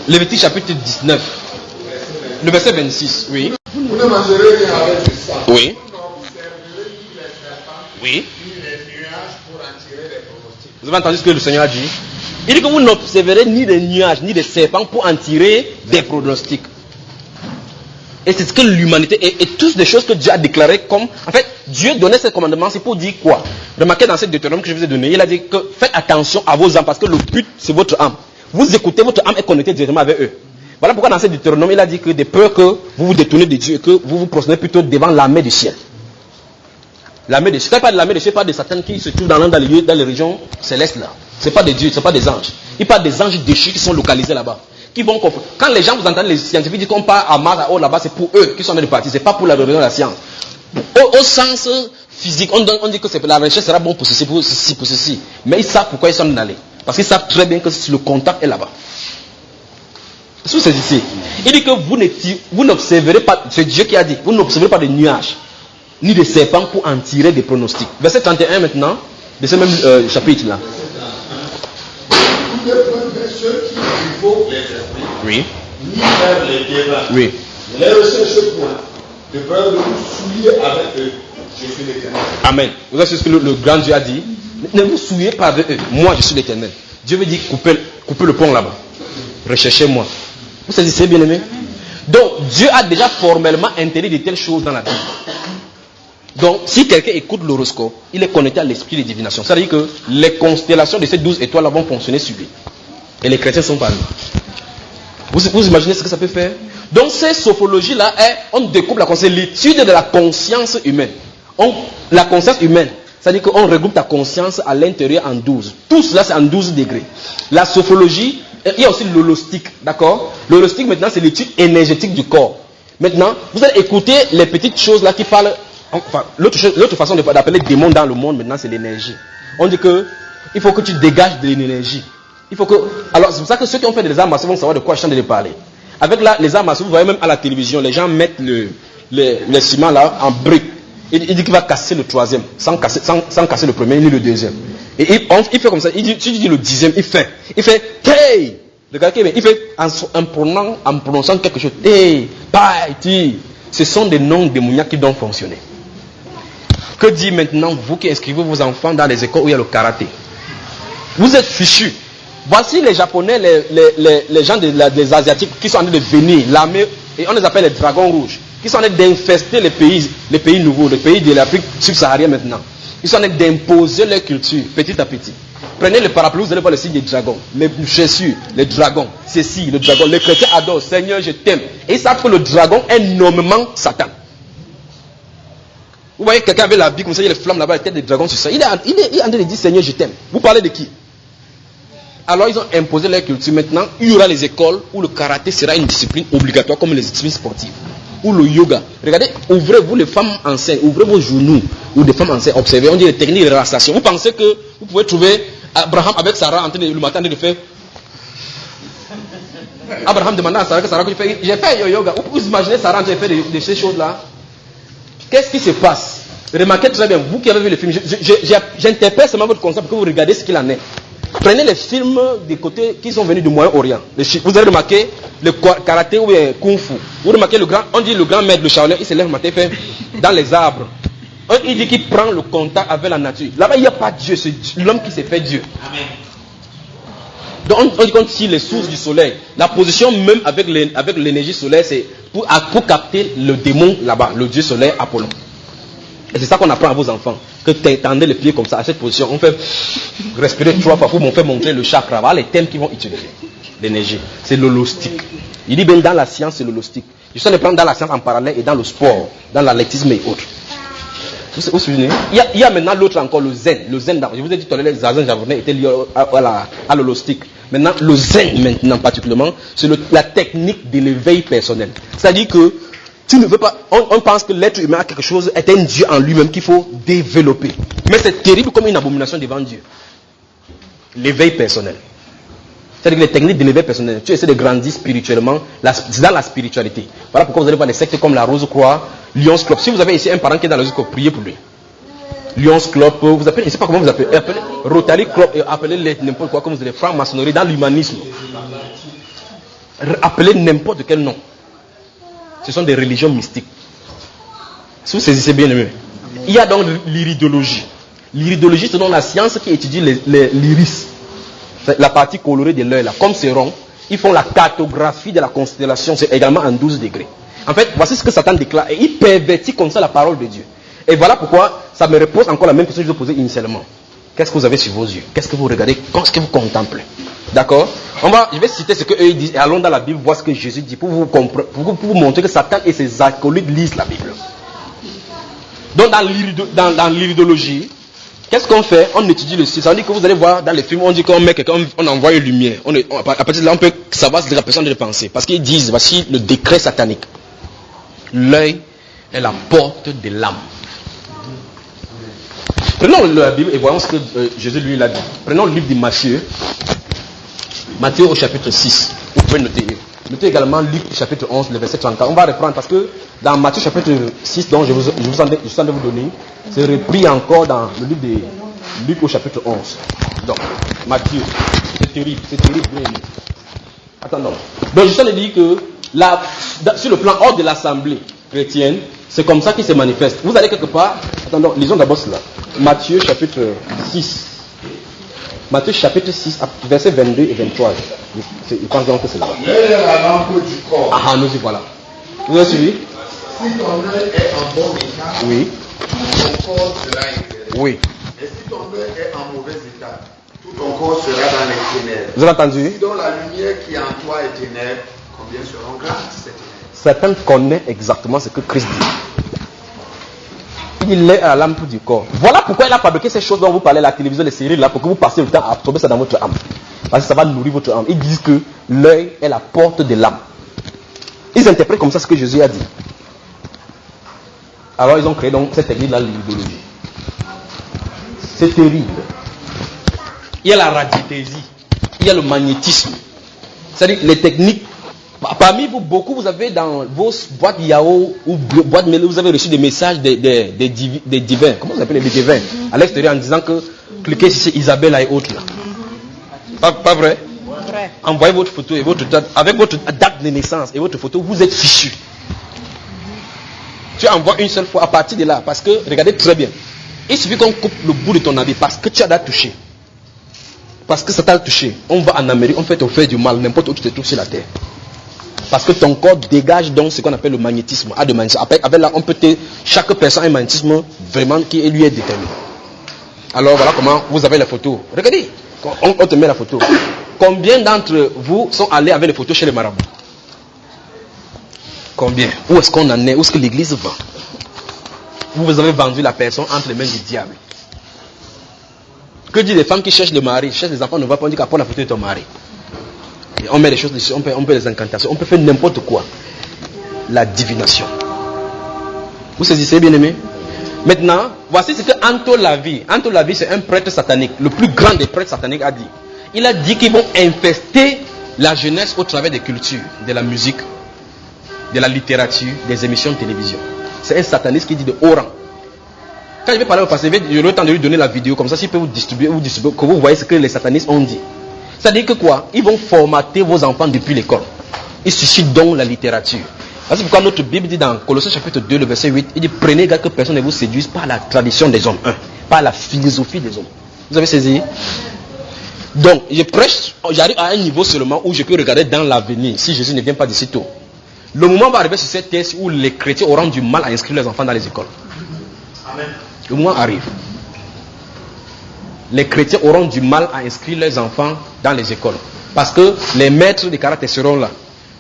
Lévitique chapitre 19. Le verset 26, oui. Vous ne mangerez rien avec du sang. Oui. Oui. Vous avez entendu ce que le Seigneur a dit? Il dit que vous n'observerez ni des nuages, ni des serpents pour en tirer des pronostics. Et c'est ce que l'humanité, et toutes des choses que Dieu a déclarées comme, en fait, Dieu donnait ce commandement, c'est pour dire quoi? Remarquez dans cette Deutéronome que je vous ai donné, il a dit que faites attention à vos âmes, parce que le but, c'est votre âme. Vous écoutez, votre âme est connectée directement avec eux. Voilà pourquoi dans cette Deutéronome, il a dit que des peurs que vous vous détournez de Dieu et que vous vous prosternez plutôt devant l'armée du ciel. L'armée des cieux. Quand il parle de l'armée des cieux, il parle de Satan qui se trouve dans les régions célestes là. Ce n'est pas des dieux, ce n'est pas des anges. Il parle des anges déchus qui sont localisés là-bas. Qui vont comprendre. Quand les gens vous entendent, les scientifiques disent qu'on part à Mars, à haut là-bas, c'est pour eux qui sont en train de partir. Ce n'est pas pour la religion de la science. Au sens physique, on dit que la recherche sera bonne pour ceci, pour ceci, pour ceci. Mais ils savent pourquoi ils sont allés. Parce qu'ils savent très bien que le contact est là-bas. Sous ces ici. Il dit que vous n'observerez pas, c'est Dieu qui a dit, vous n'observerez pas de nuages, ni de serpents pour en tirer des pronostics. Verset 31 maintenant, de ce même chapitre-là. Ceux qui évoquent les esprits, Oui. ni faire les débats, Oui. ne les recherchez point, de peur de vous souiller avec eux. Je suis l'Éternel. Amen. Vous savez ce que le grand Dieu a dit? Ne vous souillez pas avec eux. Moi, je suis l'Éternel. Dieu veut dire couper le pont là-bas. Recherchez-moi. Vous saisissez, bien aimé? Donc, Dieu a déjà formellement interdit de telles choses dans la Bible. Donc, si quelqu'un écoute l'horoscope, il est connecté à l'esprit de divination. Ça veut dire que les constellations de ces 12 étoiles vont fonctionner sur lui. Et les chrétiens sont parmi. Vous imaginez ce que ça peut faire? Donc, ces sophologies-là, on découpe l'étude de la conscience humaine. La conscience humaine, c'est-à-dire qu'on regroupe ta conscience à l'intérieur en 12. Tout cela, c'est en 12 degrés. La sophologie, il y a aussi l'holostique, d'accord? L'holostique, maintenant, c'est l'étude énergétique du corps. Maintenant, vous allez écouter les petites choses là qui parlent. Enfin, l'autre façon d'appeler démon dans le monde, maintenant, c'est l'énergie. On dit que il faut que tu dégages de l'énergie. Alors, c'est pour ça que ceux qui ont fait des arts martiaux vont savoir de quoi je suis en train de parler. Avec les arts martiaux, vous voyez même à la télévision, les gens mettent le ciment là en briques. Il dit qu'il va casser le troisième, sans casser le premier ni le deuxième. Et il fait comme ça. Tu dis le dixième, il fait hey! Regardez bien, il fait en prononçant quelque chose. Hey! Pai! Ce sont des noms démoniaques qui doivent fonctionner. Que dit maintenant vous qui inscrivez vos enfants dans les écoles où il y a le karaté? Vous êtes fichus. Voici les Japonais, les gens des Asiatiques qui sont en train de venir, l'armée, et on les appelle les dragons rouges, qui sont en train d'infester les pays nouveaux, les pays de l'Afrique subsaharienne maintenant. Ils sont en train d'imposer leur culture petit à petit. Prenez le parapluie, vous allez voir le signe des dragons, les chaussures, les dragons, ceci, le dragon. Les chrétiens adorent, Seigneur, je t'aime. Et ils savent que le dragon est nommément Satan. Vous voyez quelqu'un avec la bille comme ça, il y a les flammes là-bas, la tête des dragons sur ça. Il est en train de dire, Seigneur, je t'aime. Vous parlez de qui? Alors ils ont imposé leur culture. Maintenant, il y aura les écoles où le karaté sera une discipline obligatoire comme les disciplines sportives. Ou le yoga. Regardez, ouvrez-vous les femmes enceintes, ouvrez vos genoux, ou des femmes enceintes, observez, on dit les techniques de relaxation. Vous pensez que vous pouvez trouver Abraham avec Sarah en train de, le matin de faire. Abraham demanda à Sarah que Sarah fait, j'ai fait yoga. Vous imaginez Sarah en train de faire de ces choses-là? Qu'est-ce qui se passe? Remarquez très bien, vous qui avez vu le film, j'interprète seulement votre concept pour que vous regardez ce qu'il en est. Prenez les films des côtés qui sont venus du Moyen-Orient. Vous avez remarqué le karaté ou le kung fu. Vous remarquez on dit le grand maître, le Shaolin, il se lève le matin, fait dans les arbres. Il dit qu'il prend le contact avec la nature. Là-bas, il n'y a pas Dieu, c'est l'homme qui s'est fait Dieu. Amen. Donc on dit qu'on tire les sources du soleil. La position même avec l'énergie solaire, c'est pour capter le démon là-bas, le dieu soleil Apollon. Et c'est ça qu'on apprend à vos enfants. Que tu tendez les pieds comme ça, à cette position. On fait respirer 3 fois pour faire montrer le chakra. Voilà les thèmes qu'ils vont utiliser. L'énergie. C'est l'holostique. Il dit bien dans la science, c'est l'holostique. Je suis en train de prendre dans la science en parallèle et dans le sport, dans l'athlétisme et autres. Vous vous souvenez? Il y a maintenant l'autre encore, le zen. Le zen, je vous ai dit tout à l'heure, les zazen japonais étaient liés à l'holostique. Maintenant, le zen, maintenant particulièrement, c'est la technique de l'éveil personnel. C'est-à-dire que tu ne veux pas, on pense que l'être humain a quelque chose, est un Dieu en lui-même qu'il faut développer. Mais c'est terrible comme une abomination devant Dieu. L'éveil personnel. C'est-à-dire que les techniques de l'éveil personnel, tu essaies de grandir spirituellement, c'est dans la spiritualité. Voilà pourquoi vous allez voir des sectes comme la Rose-Croix, Lions Club. Si vous avez ici un parent qui est dans la Rose-Croix, priez pour lui. Lions Club, vous appelez, je ne sais pas comment vous appelez, Rotary Club, appelez-les n'importe quoi, comme vous allez, franc-maçonnerie, dans l'humanisme. appeler n'importe quel nom. Ce sont des religions mystiques. Si vous saisissez bien, il y a donc l'iridologie. L'iridologie, c'est donc la science qui étudie l'iris, la partie colorée de l'œil là. Comme c'est rond, ils font la cartographie de la constellation, c'est également en 12 degrés. En fait, voici ce que Satan déclare. Et il pervertit comme ça la parole de Dieu. Et voilà pourquoi ça me repose encore la même question que je vous posais initialement. Qu'est-ce que vous avez sur vos yeux? Qu'est-ce que vous regardez? Qu'est-ce que vous contemplez? D'accord? Je vais citer ce qu'eux ils disent et allons dans la Bible voir ce que Jésus dit pour vous montrer que Satan et ses acolytes lisent la Bible. Donc dans l'iridologie, qu'est-ce qu'on fait? On étudie le ciel. Ça veut dire que vous allez voir dans les films, on dit qu'on met quelqu'un, on envoie une lumière. À partir de là, on peut savoir ce que la personne doit penser. Parce qu'ils disent, voici le décret satanique. L'œil est la porte de l'âme. Prenons la Bible et voyons ce que Jésus lui l'a dit. Prenons le livre de Matthieu. Matthieu au chapitre 6. Vous pouvez noter. Notez également Luc chapitre 11, le verset 34. On va reprendre parce que dans Matthieu chapitre 6, dont je suis en train de vous donner, c'est repris encore dans le livre de Luc au chapitre 11. Donc, Matthieu, c'est terrible, bien aimé. Attendons. Donc, je suis en train de dire que sur le plan hors de l'assemblée chrétienne, c'est comme ça qu'il se manifeste. Vous allez quelque part, attendons, lisons d'abord cela. Matthieu chapitre 6. Matthieu chapitre 6, versets 22 et 23. Je pense donc que c'est là. L'œil est la lampe du corps. Ah, nous y voilà. Vous avez suivi? Si ton œil est en bon état, Oui. tout ton corps sera éclairé. Oui. Et si ton œil est en mauvais état, tout ton corps sera dans les ténèbres. Vous avez entendu? Si donc la lumière qui est en toi est ténèbres, combien seront grandes ces ténèbres? Satan connaît exactement ce que Christ dit. Il est à la lampe du corps. Voilà pourquoi il a fabriqué ces choses dont vous parlez, la télévision, les séries, là, pour que vous passiez le temps à absorber ça dans votre âme. Parce que ça va nourrir votre âme. Ils disent que l'œil est la porte de l'âme. Ils interprètent comme ça ce que Jésus a dit. Alors ils ont créé donc cette église-là, l'idéologie. C'est terrible. Il y a la radiothésie. Il y a le magnétisme. C'est-à-dire les techniques. Parmi vous, beaucoup, vous avez dans vos boîtes Yahoo ou boîtes mail, vous avez reçu des messages des divins. Comment vous appelez les divins? À l'extérieur en disant que cliquez sur Isabelle et autres là. Pas vrai? Vrai. Envoyez votre photo et votre date, avec votre date de naissance et votre photo, vous êtes fichu. Tu envoies une seule fois à partir de là, parce que, regardez très bien, il suffit qu'on coupe le bout de ton habit parce que tu as touché. Parce que ça t'a touché. On va en Amérique, on fait te faire du mal, n'importe où tu te trouves sur la terre. Parce que ton corps dégage donc ce qu'on appelle le magnétisme. Avec là, on peut chaque personne a un magnétisme vraiment qui lui est déterminé. Alors voilà comment vous avez la photo. Regardez, on te met la photo. Combien d'entre vous sont allés avec les photos chez les marabouts? Combien? Où est-ce qu'on en est? Où est-ce que l'église vend? Vous avez vendu la personne entre les mains du diable. Que disent les femmes qui cherchent le mari, cherchent les enfants, ne va pas dire qu'apprends la photo de ton mari. Et on met les choses dessus, on peut les incantations, on peut faire n'importe quoi. La divination. Vous saisissez, bien aimé? Maintenant, voici ce que Anto Lavie, c'est un prêtre satanique, le plus grand des prêtres sataniques a dit. Il a dit qu'ils vont infester la jeunesse au travers des cultures, de la musique, de la littérature, des émissions de télévision. C'est un sataniste qui dit de haut rang. Quand je vais parler au passé, j'ai le temps de lui donner la vidéo, comme ça, s'il peut vous distribuer, que vous voyez ce que les satanistes ont dit. C'est-à-dire que quoi? Ils vont formater vos enfants depuis l'école. Ils suscitent donc la littérature. C'est pourquoi notre Bible dit dans Colossiens chapitre 2, le verset 8, il dit prenez garde que personne ne vous séduise par la tradition des hommes, par la philosophie des hommes. Vous avez saisi? Donc, je prêche, j'arrive à un niveau seulement où je peux regarder dans l'avenir, si Jésus ne vient pas d'ici tôt. Le moment va arriver sur cette terre où les chrétiens auront du mal à inscrire leurs enfants dans les écoles. Amen. Le moment arrive. Les chrétiens auront du mal à inscrire leurs enfants dans les écoles. Parce que les maîtres de karaté seront là.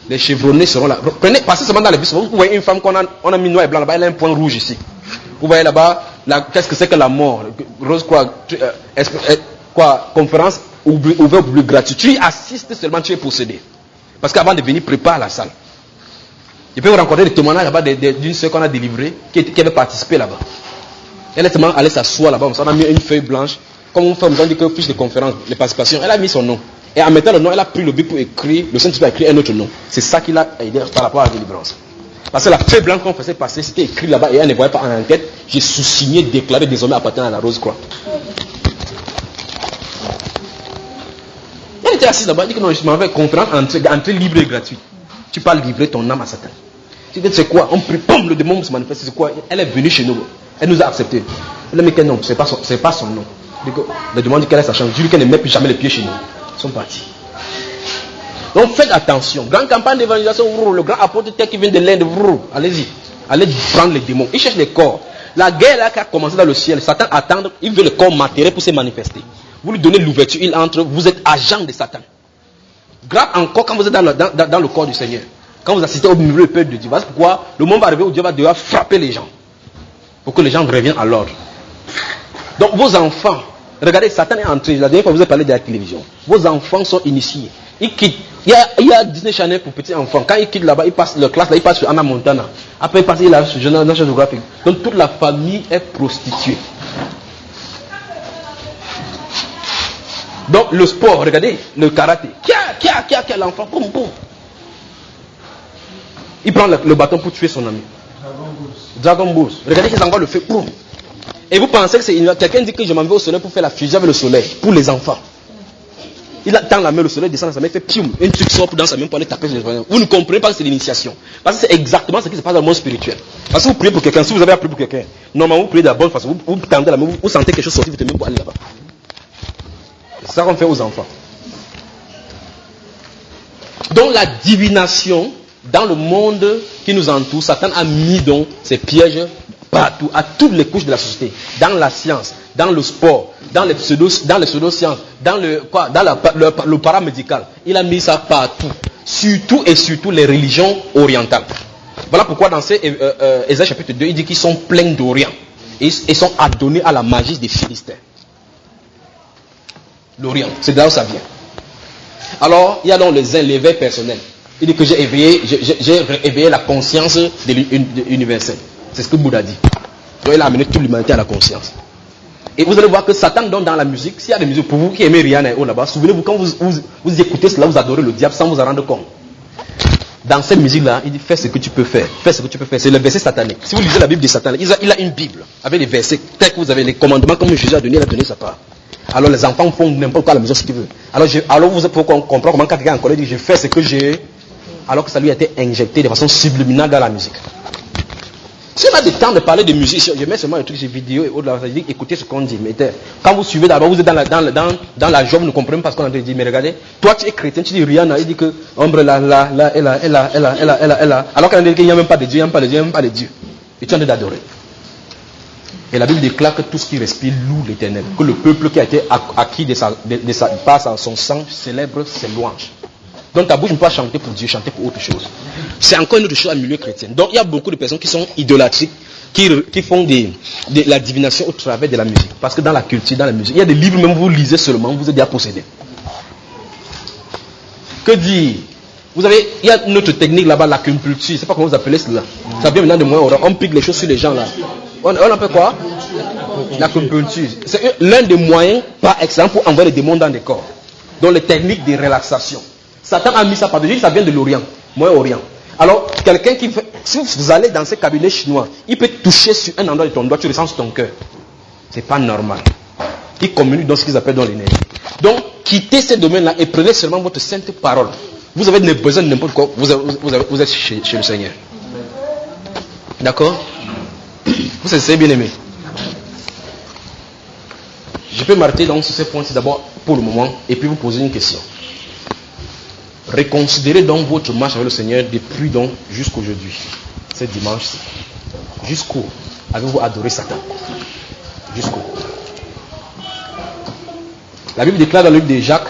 Les chevronnés seront là. Passez seulement dans les bus. Vous voyez une femme qu'on a mis noir et blanc là-bas, elle a un point rouge ici. Vous voyez là-bas, qu'est-ce que c'est que la mort? Rose conférence ouverte au public gratuit. Tu y assistes seulement, tu es possédé. Parce qu'avant de venir, prépare la salle. Il peut vous rencontrer des témoignages là-bas d'une sœur qu'on a délivrée qui avait participé là-bas. Elle est tellement allée s'asseoir là-bas. On a mis une feuille blanche. Comme une femme, on dit que fiche de conférence, les participations, elle a mis son nom. Et en mettant le nom, elle a pris le bic pour écrire, le Saint-Esprit a écrit un autre nom. C'est ça qui l'a aidé par rapport à la délivrance. Parce que la feuille blanche qu'on faisait passer, c'était écrit là-bas et elle ne voyait pas en tête. J'ai sous-signé, déclaré désormais appartenant à la Rose Croix. Elle était était assis là-bas, il dit que non, je m'en vais conférence, entrée libre et gratuite. Tu peux livrer ton âme à Satan. Tu dis, c'est quoi? On prie, boum, le démon se manifeste, c'est quoi? Elle est venue chez nous, elle nous a acceptés. Elle a dit que non, c'est pas son nom. Le démon dit qu'elle est sa chance. Dis-lui qu'elle ne met plus jamais les pieds chez nous. Ils sont partis. Donc faites attention. Grande campagne d'évangélisation, le grand apôtre qui vient de l'Inde, allez-y. Allez prendre les démons. Ils cherchent les corps. La guerre là qui a commencé dans le ciel, Satan attend, il veut le corps matériel pour se manifester. Vous lui donnez l'ouverture, il entre, vous êtes agent de Satan. Grave encore quand vous êtes dans le corps du Seigneur. Quand vous assistez au milieu du peuple de Dieu. Voilà pourquoi le moment va arriver où Dieu va devoir frapper les gens. Pour que les gens reviennent à l'ordre. Donc vos enfants, regardez, Satan est entré. La dernière fois vous avez parlé de la télévision. Vos enfants sont initiés. Ils quittent. Il y a Disney Channel pour petits enfants. Quand ils quittent là-bas, ils passent leur classe là, ils passent sur Anna Montana. Après ils passent sur National Geographic. Donc toute la famille est prostituée. Donc le sport, regardez, le karaté. Qui a l'enfant, boum, boum. Il prend le bâton pour tuer son ami. Dragon Balls. Regardez qu'ils envoient le feu, boum. Et vous pensez que c'est quelqu'un dit que je m'en vais au soleil pour faire la fusée avec le soleil, pour les enfants. Il attend la main, le soleil descend dans sa main, il fait pium, un truc sort dans sa main pour aller taper sur les enfants. Vous ne comprenez pas que c'est l'initiation. Parce que c'est exactement ce qui se passe dans le monde spirituel. Parce que vous priez pour quelqu'un, si vous avez appris pour quelqu'un, normalement vous priez de la bonne façon, vous tendez la main, vous sentez quelque chose sortir, vous tenez pour aller là-bas. C'est ça qu'on fait aux enfants. Donc la divination, dans le monde qui nous entoure, Satan a mis donc ses pièges partout, à toutes les couches de la société, dans la science, dans le sport, dans les pseudosciences, dans le paramédical. Il a mis ça partout, surtout et surtout les religions orientales. Voilà pourquoi dans Ésaïe chapitre 2, il dit qu'ils sont pleins d'Orient. Et sont adonnés à la magie des Philistins. L'Orient, c'est de là où ça vient. Alors, il y a donc l'éveil personnel. Il dit que j'ai éveillé la conscience de l'universel. C'est ce que Bouddha dit. Donc il a amené toute l'humanité à la conscience. Et vous allez voir que Satan donne dans la musique, s'il y a des musiques pour vous qui aimez Rihanna et autres là-bas, souvenez-vous quand vous écoutez cela, vous adorez le diable sans vous en rendre compte. Dans cette musique-là, il dit fais ce que tu peux faire. Fais ce que tu peux faire. C'est le verset satanique. Si vous lisez la Bible de Satan, il a une Bible avec les versets tels que vous avez les commandements comme Jésus a donné, il a donné sa part. Alors les enfants font n'importe quoi à la maison ce qu'ils veulent. Alors vous faut comprendre comment quelqu'un en colère dit je fais ce que j'ai, alors que ça lui a été injecté de façon subliminale dans la musique. Si on a des temps de parler de musique, je mets seulement un truc sur vidéo et autres, ça dit écoutez ce qu'on dit. Mais quand vous suivez d'abord, vous êtes dans la joie, vous ne comprenez pas ce qu'on a dit. Mais regardez, toi tu es chrétien, tu dis Rihanna, il dit que ombre là, elle a. Alors qu'on a dit qu'il n'y a même pas de Dieu, il n'y a même pas de Dieu, il n'y a même pas de Dieu. Et tu es en train d'adorer. Et la Bible déclare que tout ce qui respire loue l'Éternel. Que le peuple qui a été acquis par son sang célèbre ses louanges. Donc ta bouche ne peut pas chanter pour Dieu, chanter pour autre chose. C'est encore une autre chose à milieu chrétien. Donc il y a beaucoup de personnes qui sont idolâtriques, qui font de la divination au travers de la musique. Parce que dans la culture, dans la musique, il y a des livres même vous lisez seulement, vous êtes déjà possédé. Que dire? Il y a une autre technique là-bas, l'acupuncture. Je ne sais pas comment vous appelez cela. Ça vient maintenant de moi. On pique les choses sur les gens là. On appelle quoi? L'acupuncture. C'est l'un des moyens par excellence pour envoyer les démons dans des corps. Donc les techniques de relaxation. Satan a mis ça par-dessus, ça vient de l'Orient, Moyen-Orient. Alors, quelqu'un qui fait, si vous allez dans ces cabinets chinois, il peut toucher sur un endroit de ton doigt, tu ressens sur ton cœur. C'est pas normal. Il communique dans ce qu'ils appellent dans l'énergie. Donc, quittez ces domaines-là et prenez seulement votre sainte parole. Vous avez besoin de n'importe quoi, vous êtes chez le Seigneur. D'accord? Vous êtes bien aimé. Je peux m'arrêter donc sur ces points-ci d'abord pour le moment et puis vous poser une question. Reconsidérez donc votre marche avec le Seigneur depuis donc jusqu'aujourd'hui, ce dimanche-ci. Jusqu'où avez-vous adoré Satan? Jusqu'où? La Bible déclare dans le livre de Jacques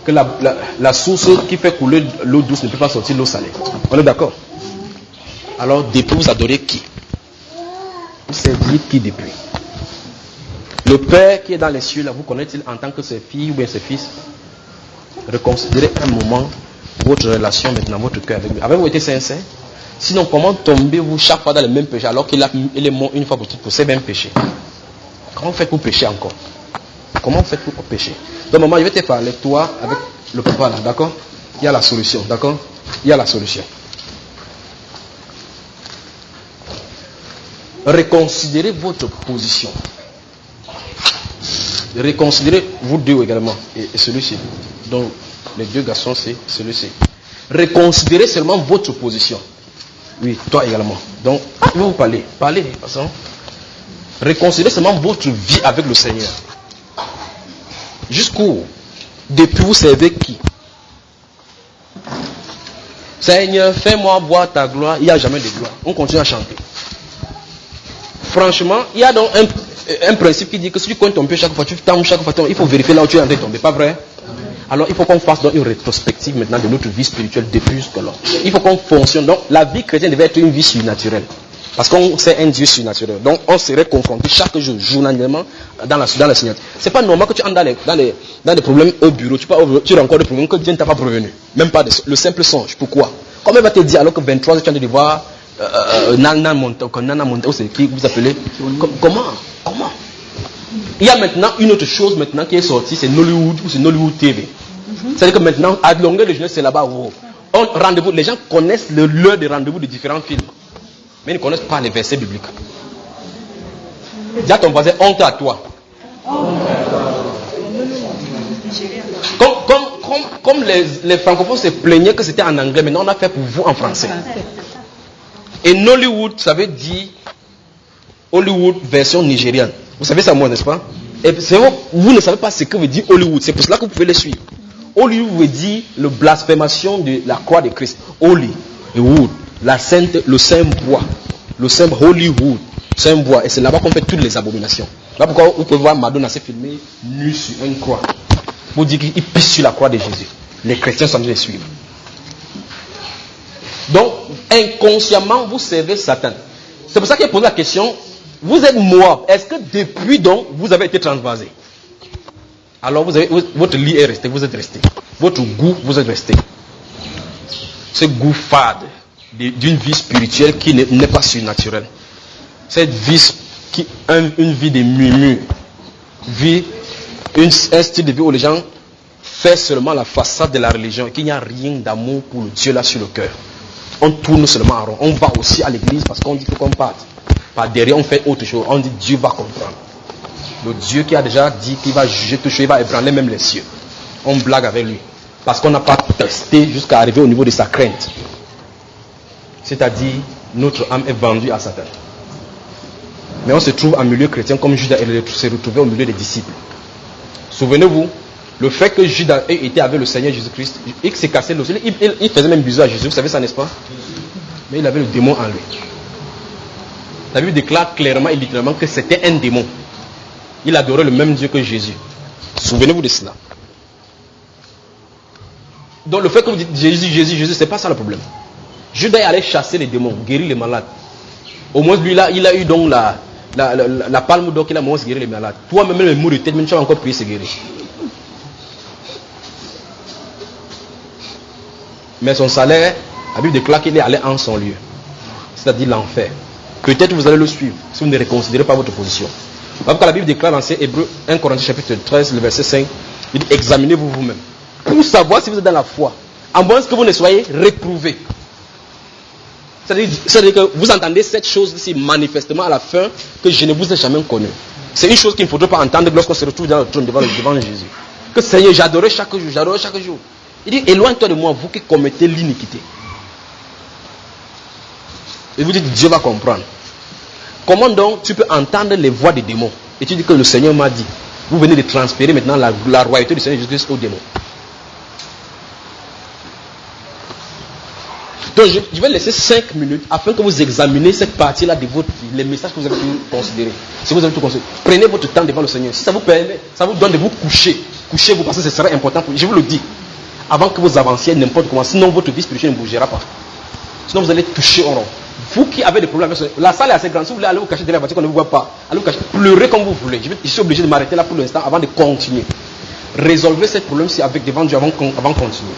que la source qui fait couler l'eau douce ne peut pas sortir l'eau salée. On est d'accord? Alors depuis vous adorez qui? Vous serviez qui depuis? Le Père qui est dans les cieux, là, vous connaissez-t-il en tant que ses filles ou bien ses fils? Reconsidérez un moment votre relation maintenant, votre cœur avec lui. Avez-vous été sincère? Sinon, comment tombez-vous chaque fois dans le même péché alors qu'il est mort une fois pour toutes pour ces mêmes péchés? Comment faites-vous pécher encore? Comment faites-vous pour pécher? Donc, maman, je vais te parler, toi, avec le papa là, d'accord? Il y a la solution, d'accord? Il y a la solution. Reconsidérez votre position. Reconsidérez vous deux également et celui-ci. Donc Les deux garçons, c'est celui-ci. Reconsidérez seulement votre position. Oui, toi également. Donc, je vais vous parler. Parlez, de toute façon. Reconsidérez seulement votre vie avec le Seigneur. Jusqu'où? Depuis vous servez qui? Seigneur, fais-moi boire ta gloire. Il n'y a jamais de gloire. On continue à chanter. Franchement, il y a donc un principe qui dit que si tu comptes ton pied chaque fois, tu tombes chaque fois, il faut vérifier là où tu es en train de tomber. Pas vrai? Alors il faut qu'on fasse donc une rétrospective maintenant de notre vie spirituelle depuis jusque-là. Il faut qu'on fonctionne. Donc la vie chrétienne devait être une vie surnaturelle. Parce qu'on sait un Dieu surnaturel. Donc on serait confronté chaque jour, journalièrement, dans la Seigneur. C'est pas normal que tu entres dans des problèmes au bureau. Tu rencontres des problèmes que Dieu ne t'a pas prévenu. Même pas le simple songe. Pourquoi? Comment il va te dire alors que 23 heures tu es en train de voir Nana Monta, c'est qui vous appelez? Comment? Il y a maintenant une autre chose maintenant qui est sortie, c'est Nollywood ou c'est Nollywood TV. C'est-à-dire que maintenant, à longueur de journée, c'est là-bas. Rendez-vous, les gens connaissent l'heure de rendez-vous de différents films. Mais ils ne connaissent pas les versets bibliques. Dis à ton voisin, honte à toi. Comme les francophones se plaignaient que c'était en anglais, maintenant on a fait pour vous en français. Et Nollywood, ça veut dire Hollywood version nigériane. Vous savez ça moi, n'est-ce pas? Et vous ne savez pas ce que veut dire Hollywood. C'est pour cela que vous pouvez les suivre. Hollywood veut dire le blasphémation de la croix de Christ. Holy et wood. Le saint bois. Le saint Hollywood. Saint bois. Et c'est là-bas qu'on fait toutes les abominations. Là pourquoi vous pouvez voir Madonna s'est filmée nue sur une croix. Vous dites qu'il pisse sur la croix de Jésus. Les chrétiens sont en train de les suivre. Donc, inconsciemment, vous servez Satan. C'est pour ça qu'il pose la question, vous êtes Moab. Est-ce que depuis donc, vous avez été transvasé? Alors, votre lit est resté, vous êtes resté. Votre goût, vous êtes resté. Ce goût fade d'une vie spirituelle qui n'est pas surnaturelle. Cette vie, une vie de murmures. Un style de vie où les gens font seulement la façade de la religion et qu'il n'y a rien d'amour pour le Dieu là sur le cœur. On tourne seulement en rond. On va aussi à l'église parce qu'on dit qu'on parte. Par derrière, on fait autre chose. On dit Dieu va comprendre. Le Dieu qui a déjà dit qu'il va juger tout chose, il va ébranler même les cieux. On blague avec lui. Parce qu'on n'a pas testé jusqu'à arriver au niveau de sa crainte. C'est-à-dire, notre âme est vendue à Satan. Mais on se trouve en milieu chrétien comme Judas s'est retrouvé au milieu des disciples. Souvenez-vous, le fait que Judas ait été avec le Seigneur Jésus-Christ, il s'est cassé le ciel, il faisait même bisous à Jésus, vous savez ça, n'est-ce pas? Mais il avait le démon en lui. La Bible déclare clairement et littéralement que c'était un démon. Il adorait le même Dieu que Jésus. Souvenez-vous de cela. Donc le fait que vous dites Jésus, c'est pas ça le problème. Judas est allé chasser les démons, guérir les malades. Au moins lui là, il a eu donc la palme d'or qu'il a moins guéri les malades. Toi-même, le mot de tête, même tu vas encore prier, c'est guéri. Mais son salaire, la Bible déclare qu'il est allé en son lieu. C'est-à-dire l'enfer. Peut-être vous allez le suivre si vous ne reconsidérez pas votre position. Parce que la Bible déclare dans Hébreux 1 Corinthiens chapitre 13, le verset 5, il dit examinez-vous vous-même. Pour savoir si vous êtes dans la foi. En moins que vous ne soyez réprouvés. C'est-à-dire que vous entendez cette chose-ci manifestement à la fin que je ne vous ai jamais connu. C'est une chose qu'il ne faudrait pas entendre lorsqu'on se retrouve dans le trône devant Jésus. Que Seigneur, j'adorais chaque jour. Il dit, éloigne-toi de moi, vous qui commettez l'iniquité. Et vous dites, Dieu va comprendre. Comment donc tu peux entendre les voix des démons? Et tu dis que le Seigneur m'a dit, vous venez de transférer maintenant la royauté du Seigneur Jésus-Christ aux démons. Donc je vais laisser 5 minutes afin que vous examinez cette partie-là de votre vie, les messages que vous avez tout considérés. Si vous avez tout considéré, prenez votre temps devant le Seigneur. Si ça vous permet, ça vous donne de vous coucher. Couchez-vous parce que ce serait important pour vous. Je vous le dis. Avant que vous avanciez n'importe comment, sinon votre vie spirituelle ne bougera pas. Sinon vous allez toucher au rond. Vous qui avez des problèmes avec la salle est assez grande, si vous voulez aller vous cacher derrière la voiture qu'on ne vous voit pas, allez vous cacher, pleurez comme vous voulez. Je suis obligé de m'arrêter là pour l'instant avant de continuer. Résolvez ce problème-ci avec devant Dieu avant de continuer.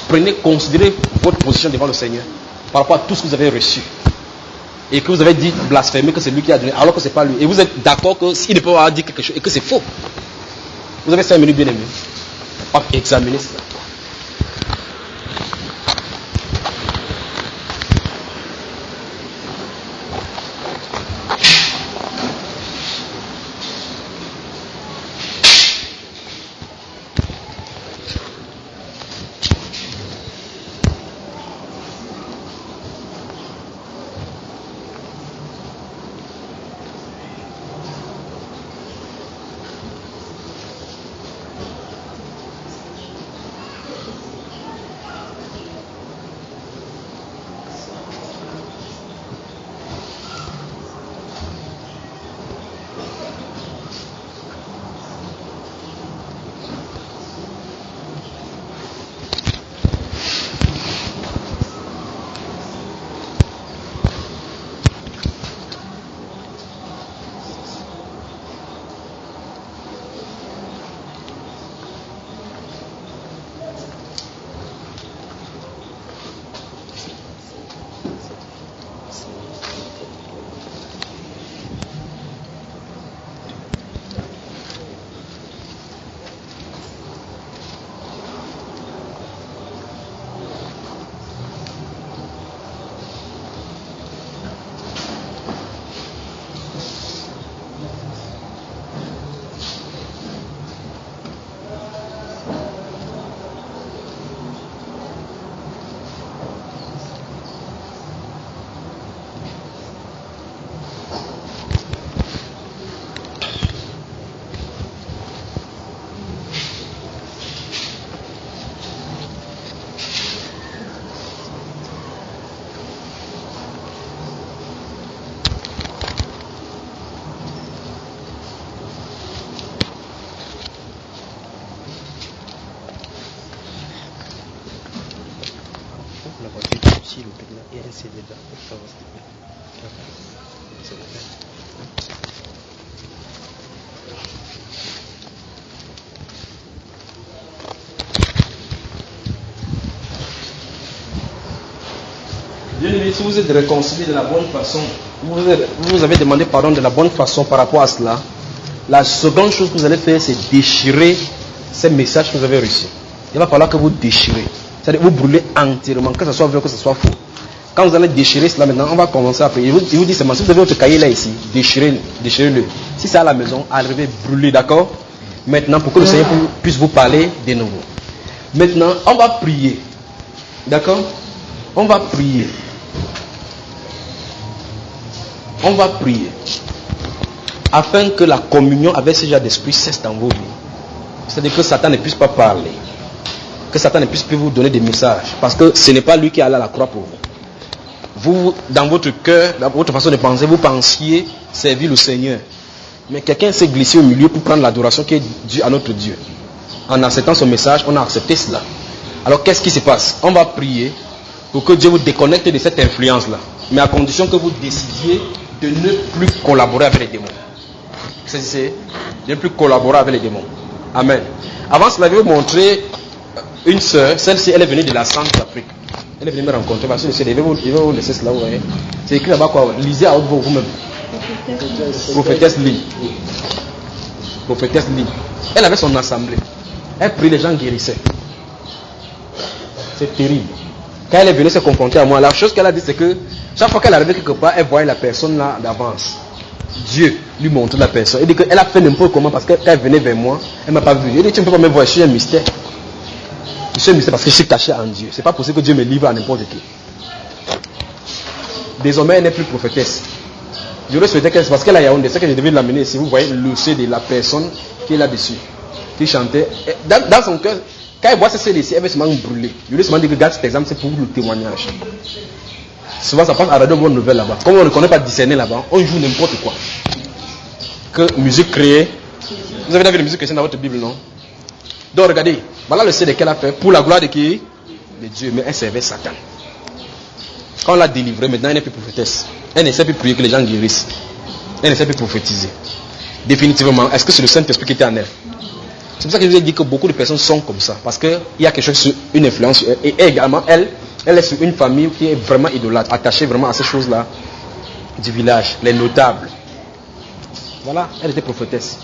Prenez, considérez votre position devant le Seigneur par rapport à tout ce que vous avez reçu. Et que vous avez dit blasphémer que c'est lui qui a donné, alors que ce n'est pas lui. Et vous êtes d'accord que s'il ne peut pas avoir dit quelque chose et que c'est faux. Vous avez 5 minutes bien aimé. Examinez cela. voiture, s'il vous plaît, là, il y a un CD là. Ça va, s'il te plaît. C'est la peine. Bien aimé, si vous êtes réconcilié de la bonne façon, vous avez demandé pardon de la bonne façon par rapport à cela, la seconde chose que vous allez faire, c'est déchirer ces messages que vous avez reçus. Il va falloir que vous déchirez. C'est-à-dire vous brûlez entièrement, que ce soit vrai, que ce soit faux. Quand vous allez déchirer cela maintenant, on va commencer après. Il vous dit seulement, si vous avez votre cahier là ici, déchirez-le. Si c'est à la maison, arrivez, brûlez, d'accord? Maintenant, pour que le Seigneur puisse vous parler de nouveau. Maintenant, on va prier. D'accord? On va prier. On va prier afin que la communion avec ce genre d'esprit cesse dans vos vies. C'est-à-dire que Satan ne puisse pas parler, que Satan ne puisse plus vous donner des messages, parce que ce n'est pas lui qui est allé à la croix pour vous. Vous, dans votre cœur, dans votre façon de penser, vous pensiez servir le Seigneur, mais quelqu'un s'est glissé au milieu pour prendre l'adoration qui est due à notre Dieu. En acceptant son message, on a accepté cela. Alors qu'est-ce qui se passe? On va prier pour que Dieu vous déconnecte de cette influence-là, mais à condition que vous décidiez de ne plus collaborer avec les démons. C'est de ne plus collaborer avec les démons. Amen. Avant cela, je vais vous montrer une sœur. Celle-ci, elle est venue de la Centrafrique. Elle est venue me rencontrer. Parce que je vais vous laisser cela, vous voyez. C'est écrit là-bas quoi. Lisez à haute voix vous-même. Prophétesse Lee. Prophétesse Lee. Elle avait son assemblée. Elle prie, les gens guérissaient. C'est terrible. Quand elle est venue se confronter à moi, la chose qu'elle a dit, c'est que chaque fois qu'elle arrivait quelque part, elle voyait la personne là d'avance. Dieu lui montre la personne. Elle dit qu'elle a fait n'importe comment parce que quand elle venait vers moi, elle ne m'a pas vu. Elle dit, tu ne peux pas me voir, je suis un mystère. Je suis un mystère parce que je suis caché en Dieu. C'est pas possible que Dieu me livre à n'importe qui. Désormais, elle n'est plus prophétesse. J'aurais souhaité qu'elle, parce qu'elle a Yaoundé, c'est que je devais l'amener ici. Vous voyez le C de la personne qui est là-dessus, qui chantait. Dans son cœur, quand elle voit ce CD-ci, elle va se brûler. Je lui ai seulement dit que regarde cet exemple, c'est pour le témoignage. Souvent ça passe à Radio Bonne Nouvelle là-bas. Comme on ne connaît pas discerner là-bas, on joue n'importe quoi. Que musique créée. Vous avez vu la musique chrétienne dans votre Bible, non? Donc regardez, voilà le CD qu'elle a fait pour la gloire de qui? De Dieu, mais elle servait Satan. Quand on l'a délivrée, maintenant elle n'est plus prophétesse. Elle ne sait plus prier que les gens guérissent. Elle ne sait plus prophétiser. Définitivement, est-ce que c'est le Saint-Esprit qui était en elle? C'est pour ça que je vous ai dit que beaucoup de personnes sont comme ça. Parce qu'il y a quelque chose sur une influence. Et également, elle est sur une famille qui est vraiment idolâtre, attachée vraiment à ces choses-là du village, les notables. Voilà, elle était prophétesse.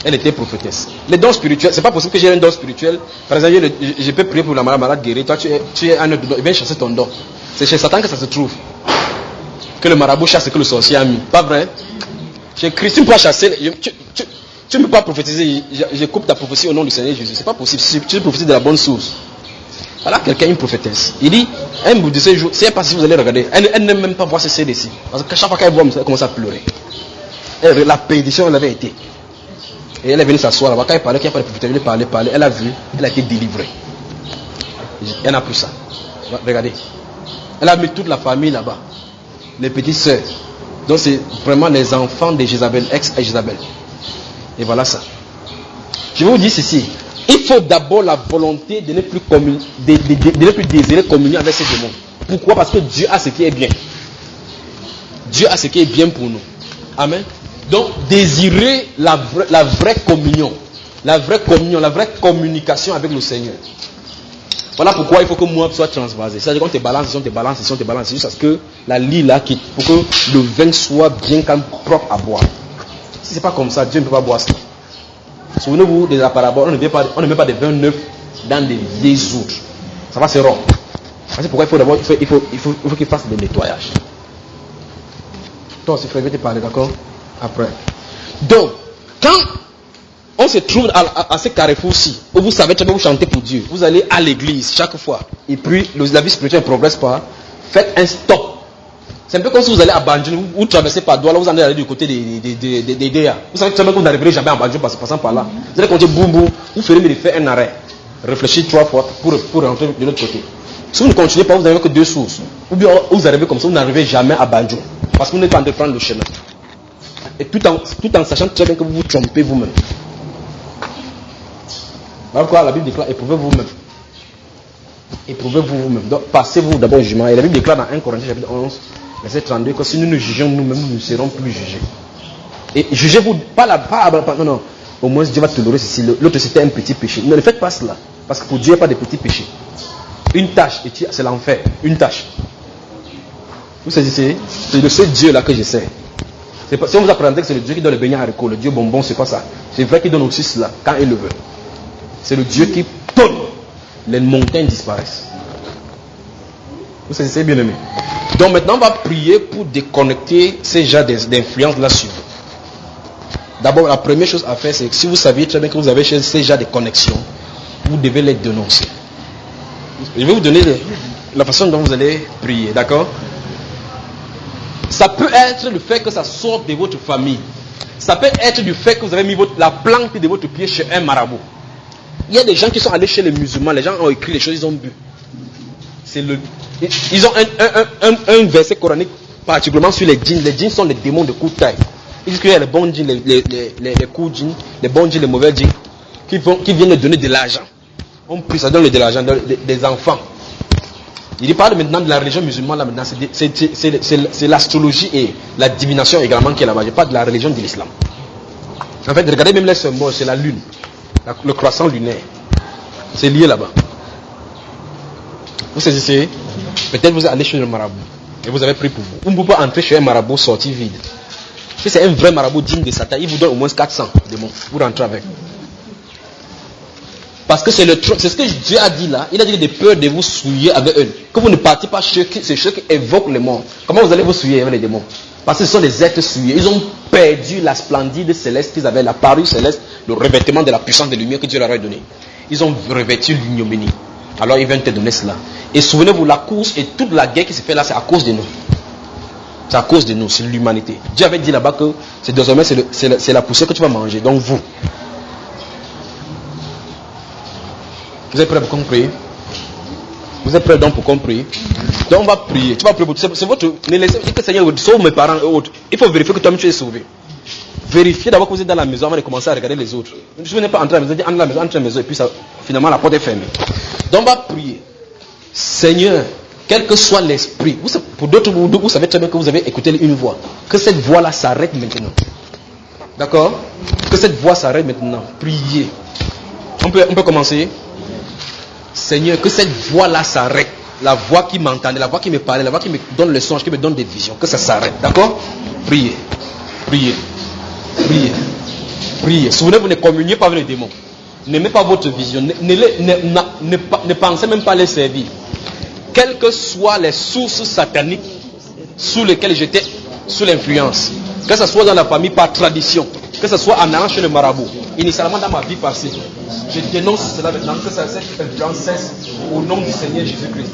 Elle était prophétesse. Les dons spirituels, c'est pas possible que j'ai un don spirituel. Par exemple, je peux prier pour la malade guérie. Toi, tu es un autre don. Il vient chasser ton don. C'est chez Satan que ça se trouve. Que le marabout chasse, que le sorcier a mis. Pas vrai? Chez Christ, tu ne peux pas chasser. Tu ne peux pas prophétiser. Je coupe ta prophétie au nom du Seigneur Jésus. C'est pas possible. Tu prophétises de la bonne source. Voilà quelqu'un, une prophétesse. Il dit, un bout de ce jour, c'est pas si vous allez regarder. Elle n'aime même pas voir ce CD-ci. Parce que chaque fois qu'elle voit, elle commence à pleurer. La pédition, elle avait été. Et elle est venue s'asseoir là-bas. Quand elle parlait, qu'il n'y a pas de prophétie, elle parlait. Elle a vu, elle a été délivrée. Elle n'a plus ça. Regardez. Elle a mis toute la famille là-bas. Les petites sœurs. Donc c'est vraiment les enfants de Jézabel, ex-Jézabel. Et voilà ça. Je vais vous dire ceci. Il faut d'abord la volonté de ne plus, de ne plus désirer communier avec ces démons. Pourquoi? Parce que Dieu a ce qui est bien. Dieu a ce qui est bien pour nous. Amen. Donc désirer la vraie communion. La vraie communion, la vraie communication avec le Seigneur. Voilà pourquoi il faut que moi soit transvasé. C'est-à-dire qu'on te balance, on te balance, on te balance, jusqu'à ce que la lie là quitte, pour que le vin soit bien calme, propre à boire. Si c'est pas comme ça, Dieu ne peut pas boire ça. Souvenez-vous de la parabole, on ne met pas de vin neuf dans des vieilles outres. Ça va se rompre. C'est pourquoi il faut qu'il fasse des nettoyages. Toi aussi, frère, je vais te parler, d'accord? Après. Donc, quand on se trouve à ce carrefour-ci, où vous savez très bien vous chantez pour Dieu, vous allez à l'église chaque fois, et puis la vie spirituelle ne progresse pas, faites un stop. C'est un peu comme si vous allez à Banjul, vous traversez par Douala, vous allez aller du côté des DEA. Vous savez très bien que vous n'arriverez jamais à Banjul passant par là. Vous allez continuer boum boum, vous ferez mieux de faire un arrêt. Réfléchissez 3 fois pour rentrer de l'autre côté. Si vous ne continuez pas, vous n'avez que 2 sources. Ou bien vous arrivez comme ça, vous n'arrivez jamais à Banjul. Parce que vous n'êtes pas en train de prendre le chemin. Et tout en sachant très bien que vous vous trompez vous-même. Voilà pourquoi la Bible déclare, éprouvez vous-même. Éprouvez-vous vous-même. Donc, passez-vous d'abord au jugement. Et la Bible déclare dans 1 Corinthiens chapitre 11, verset 32, que si nous nous jugeons nous-mêmes, nous ne serons plus jugés. Et jugez-vous, non. Au moins Dieu va tolérer ceci. L'autre c'était un petit péché. Ne faites pas cela. Parce que pour Dieu, il n'y a pas de petits péchés. Une tâche, c'est l'enfer. Une tâche. Vous saisissez? C'est de ce Dieu-là que je sais. Si on vous apprend que c'est le Dieu qui donne le beignet à haricots, le Dieu bonbon, c'est pas ça. C'est vrai qu'il donne aussi cela quand il le veut. C'est le Dieu qui donne. Les montagnes disparaissent. Vous saisissez, bien aimé? Donc maintenant, on va prier pour déconnecter ces genres d'influence là sur vous. D'abord, la première chose à faire, c'est que si vous saviez très bien que vous avez ces genres de connexions, vous devez les dénoncer. Je vais vous donner la façon dont vous allez prier, d'accord? Ça peut être le fait que ça sorte de votre famille. Ça peut être du fait que vous avez mis la plante de votre pied chez un marabout. Il y a des gens qui sont allés chez les musulmans, les gens ont écrit les choses, ils ont bu. Ils ont un verset coranique particulièrement sur les djinns. Les djinns sont les démons de coup de taille. Ils disent qu'il y a les bons djinns, les coups djinns, les bons djinns, les mauvais djinns, qui viennent donner de l'argent. On prie, ça donne de l'argent, des enfants. Il parle maintenant de la religion musulmane, là maintenant, c'est l'astrologie et la divination également qui est là-bas. Je parle de la religion de l'islam. En fait, regardez même les symboles, c'est la lune, le croissant lunaire. C'est lié là-bas. Vous saisissez? Peut-être vous allez chez le marabout et vous avez pris pour vous. Vous ne pouvez pas entrer chez un marabout sorti vide. Si c'est un vrai marabout digne de Satan, il vous donne au moins 400 démons pour rentrer avec. Parce que c'est ce que Dieu a dit là. Il a dit de peur de vous souiller avec eux. Que vous ne partez pas chez ceux qui évoquent les morts. Comment vous allez vous souiller avec les démons? Parce que ce sont des êtres souillés. Ils ont perdu la splendide céleste qu'ils avaient, la parure céleste, le revêtement de la puissance de lumière que Dieu leur a donné. Ils ont revêtu l'ignominie. Alors ils viennent te donner cela. Et souvenez-vous, la course et toute la guerre qui se fait là, c'est à cause de nous. C'est à cause de nous, c'est l'humanité. Dieu avait dit là-bas que désormais c'est la poussière que tu vas manger. Donc vous. Vous êtes prêts pour qu'on prie? Vous êtes prêts donc pour qu'on prie? Donc on va prier. Tu vas prier pour tout. C'est votre. Ne laissez pas que Seigneur sauve mes parents et autres. Il faut vérifier que toi-même tu es sauvé. Vérifiez d'abord que vous êtes dans la maison avant de commencer à regarder les autres. Je ne venez pas entrer à la maison, dis entre la maison, entre la maison et puis ça, finalement la porte est fermée. Donc on va prier. Seigneur, quel que soit l'esprit, pour d'autres vous savez très bien que vous avez écouté une voix. Que cette voix-là s'arrête maintenant. D'accord? Que cette voix s'arrête maintenant. Priez. On peut commencer. Seigneur, que cette voix-là s'arrête. La voix qui m'entendait, la voix qui me parlait, la voix qui me donne le songe, qui me donne des visions. Que ça s'arrête. D'accord? Priez. Priez. Priez. Priez. Souvenez-vous, ne communiez pas avec les démons. N'aimez pas votre vision. Ne pensez même pas les servir. Quelles que soient les sources sataniques sous lesquelles j'étais sous l'influence, que ce soit dans la famille par tradition, que ce soit en allant chez le marabout, initialement dans ma vie passée, je dénonce cela maintenant, que cette influence cesse au nom du Seigneur Jésus-Christ.